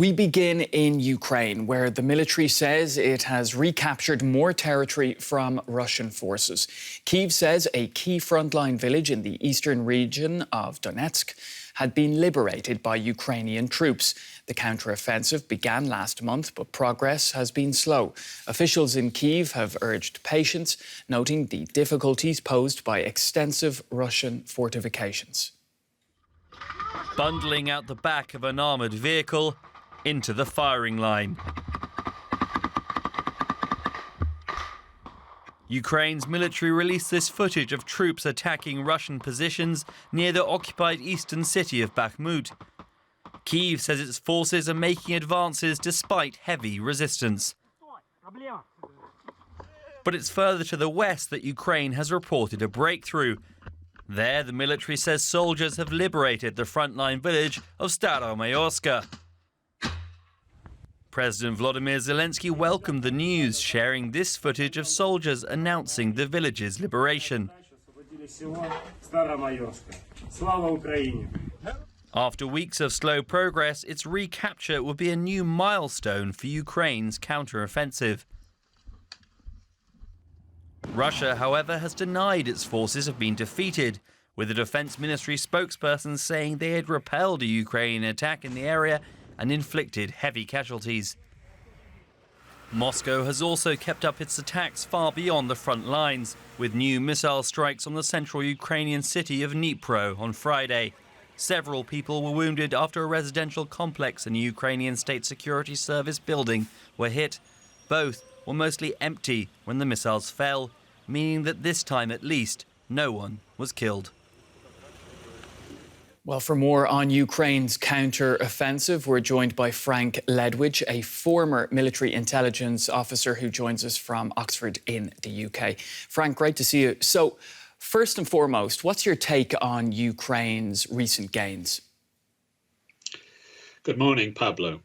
We begin in Ukraine, where the military says it has recaptured more territory from Russian forces. Kyiv says a key frontline village in the eastern region of Donetsk had been liberated by Ukrainian troops. The counteroffensive began last month, but progress has been slow. Officials in Kyiv have urged patience, noting the difficulties posed by extensive Russian fortifications. Bundling out the back of an armoured vehicle into the firing line. Ukraine's military released this footage of troops attacking Russian positions near the occupied eastern city of Bakhmut. Kyiv says its forces are making advances despite heavy resistance. But it's further to the west that Ukraine has reported a breakthrough. There, the military says soldiers have liberated the frontline village of Staromayorska. President Volodymyr Zelensky welcomed the news, sharing this footage of soldiers announcing the village's liberation. After weeks of slow progress, its recapture would be a new milestone for Ukraine's counteroffensive. Russia, however, has denied its forces have been defeated, with the Defense Ministry spokesperson saying they had repelled a Ukrainian attack in the area and inflicted heavy casualties. Moscow has also kept up its attacks far beyond the front lines, with new missile strikes on the central Ukrainian city of Dnipro on Friday. Several people were wounded after a residential complex in a Ukrainian State Security Service building were hit. Both were mostly empty when the missiles fell, meaning that this time at least no one was killed. Well, for more on Ukraine's counter-offensive, we're joined by Frank Ledwidge, a former military intelligence officer who joins us from Oxford in the UK. Frank, great to see you. So, first and foremost, what's your take on Ukraine's recent gains? Good morning, Pablo.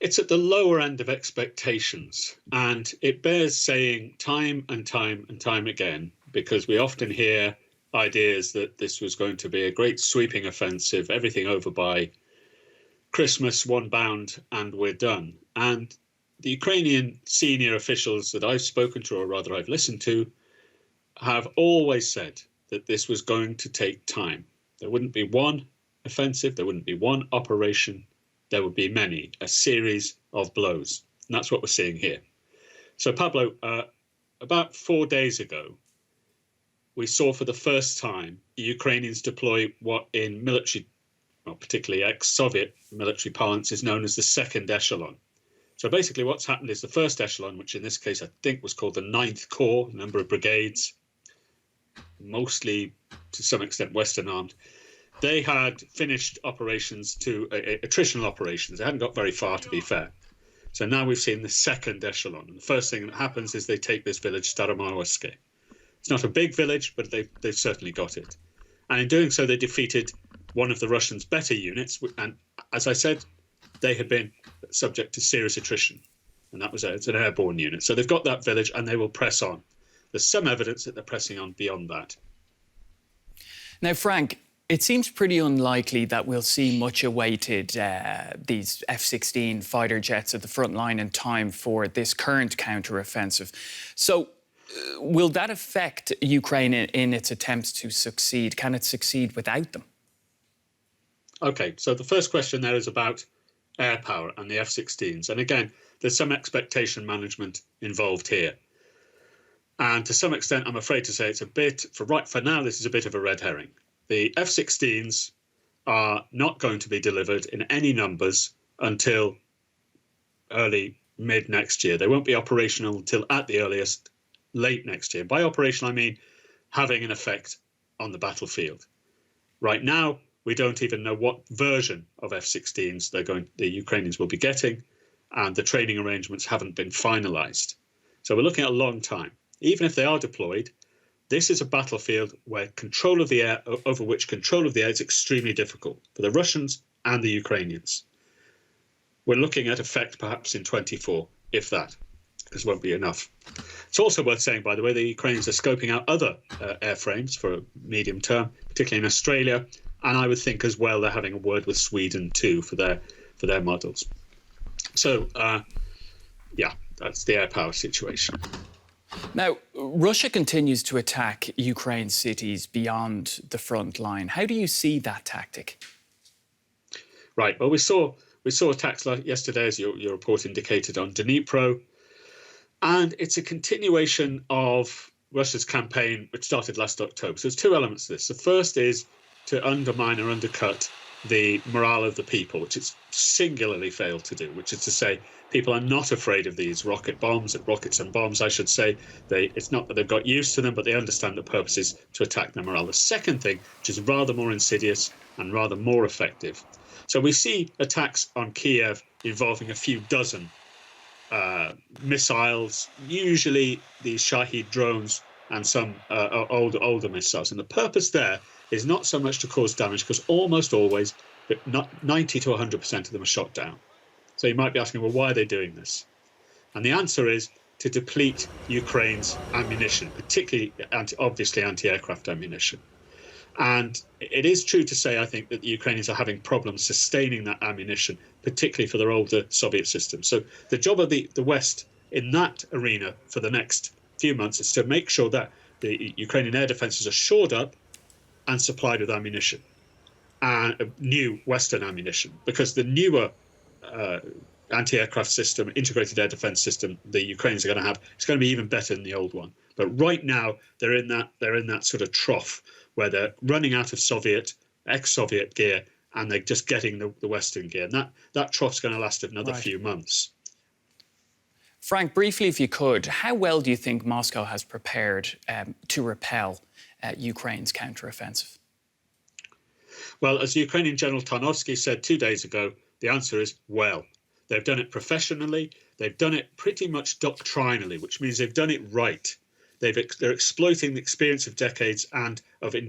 It's at the lower end of expectations, and it bears saying time and time again, because we often hear ideas that this was going to be a great sweeping offensive, everything over by Christmas, one bound, and we're done. And the Ukrainian senior officials that I've spoken to, or rather I've listened to, have always said that this was going to take time. There wouldn't be one offensive, there wouldn't be one operation, there would be many, a series of blows. And that's what we're seeing here. So, Pablo, about 4 days ago, we saw for the first time the Ukrainians deploy what in military, well, particularly ex-Soviet military parlance, is known as the second echelon. So basically what's happened is the first echelon, which in this case I think was called the 9th Corps, a number of brigades, mostly to some extent Western armed, they had finished operations to attritional operations. They hadn't got very far, to be fair. So now we've seen the second echelon. And the first thing that happens is they take this village, Staromayorsk. It's not a big village, but they've certainly got it. And in doing so, they defeated one of the Russians' better units. And as I said, they had been subject to serious attrition. And that was it's an airborne unit. So they've got that village and they will press on. There's some evidence that they're pressing on beyond that. Now, Frank, it seems pretty unlikely that we'll see much awaited these F-16 fighter jets at the front line in time for this current counteroffensive. So will that affect Ukraine in its attempts to succeed? Can it succeed without them? OK, so the first question there is about air power and the F-16s. And again, there's some expectation management involved here. And to some extent, I'm afraid to say it's a bit, for now, this is a bit of a red herring. The F-16s are not going to be delivered in any numbers until early, mid next year. They won't be operational until at the earliest late next year. By operational, I mean having an effect on the battlefield. Right now, we don't even know what version of F-16s the Ukrainians will be getting, and the training arrangements haven't been finalized. So we're looking at a long time. Even if they are deployed, this is a battlefield where control of the air, over which control of the air is extremely difficult for the Russians and the Ukrainians. We're looking at effect perhaps in 24, if that, because it won't be enough. It's also worth saying, by the way, the Ukrainians are scoping out other airframes for a medium term, particularly in Australia. And I would think as well they're having a word with Sweden too for their models. So, yeah, that's the air power situation. Now, Russia continues to attack Ukraine's cities beyond the front line. How do you see that tactic? Right. Well, we saw attacks yesterday, as your report indicated, on Dnipro, and it's a continuation of Russia's campaign, which started last October. So there's two elements to this. The first is to undermine or undercut the morale of the people, which it's singularly failed to do, which is to say people are not afraid of these rockets and bombs, I should say. It's not that they've got used to them, but they understand the purpose is to attack their morale. The second thing, which is rather more insidious and rather more effective. So we see attacks on Kyiv involving a few dozen missiles, usually these Shahid drones and some older missiles. And the purpose there is not so much to cause damage, because almost always 90 to 100% of them are shot down. So you might be asking, well, why are they doing this? And the answer is to deplete Ukraine's ammunition, particularly, obviously, anti-aircraft ammunition. And it is true to say, I think, that the Ukrainians are having problems sustaining that ammunition, particularly for their older Soviet systems. So the job of the West in that arena for the next few months is to make sure that the Ukrainian air defences are shored up and supplied with ammunition, and new Western ammunition, because the newer anti-aircraft system, integrated air defence system the Ukrainians are going to have, it's going to be even better than the old one. But right now they're in that sort of trough where they're running out of ex-Soviet gear, and they're just getting the Western gear. And that trough's going to last another few months. Frank, briefly, if you could, how well do you think Moscow has prepared to repel Ukraine's counteroffensive? Well, as Ukrainian General Donestk said 2 days ago, the answer is well. They've done it professionally. They've done it pretty much doctrinally, which means they've done it right. They're exploiting the experience of decades and over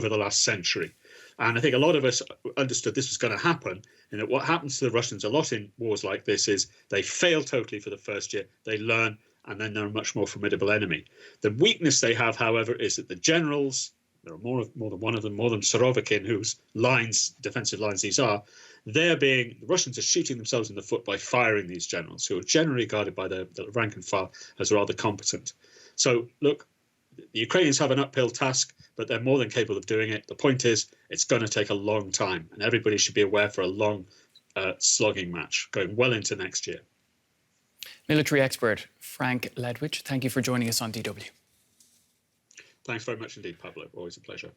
the last century. And I think a lot of us understood this was going to happen, and that what happens to the Russians a lot in wars like this is they fail totally for the first year, they learn, and then they're a much more formidable enemy. The weakness they have, however, is that the generals, there are more than one of them, more than Surovikin, whose defensive lines these are, the Russians are shooting themselves in the foot by firing these generals, who are generally regarded by the rank and file as rather competent. So, look, the Ukrainians have an uphill task, but they're more than capable of doing it. The point is, it's going to take a long time, and everybody should be aware for a long slogging match going well into next year. Military expert Frank Ledwidge, thank you for joining us on DW. Thanks very much indeed, Pablo. Always a pleasure.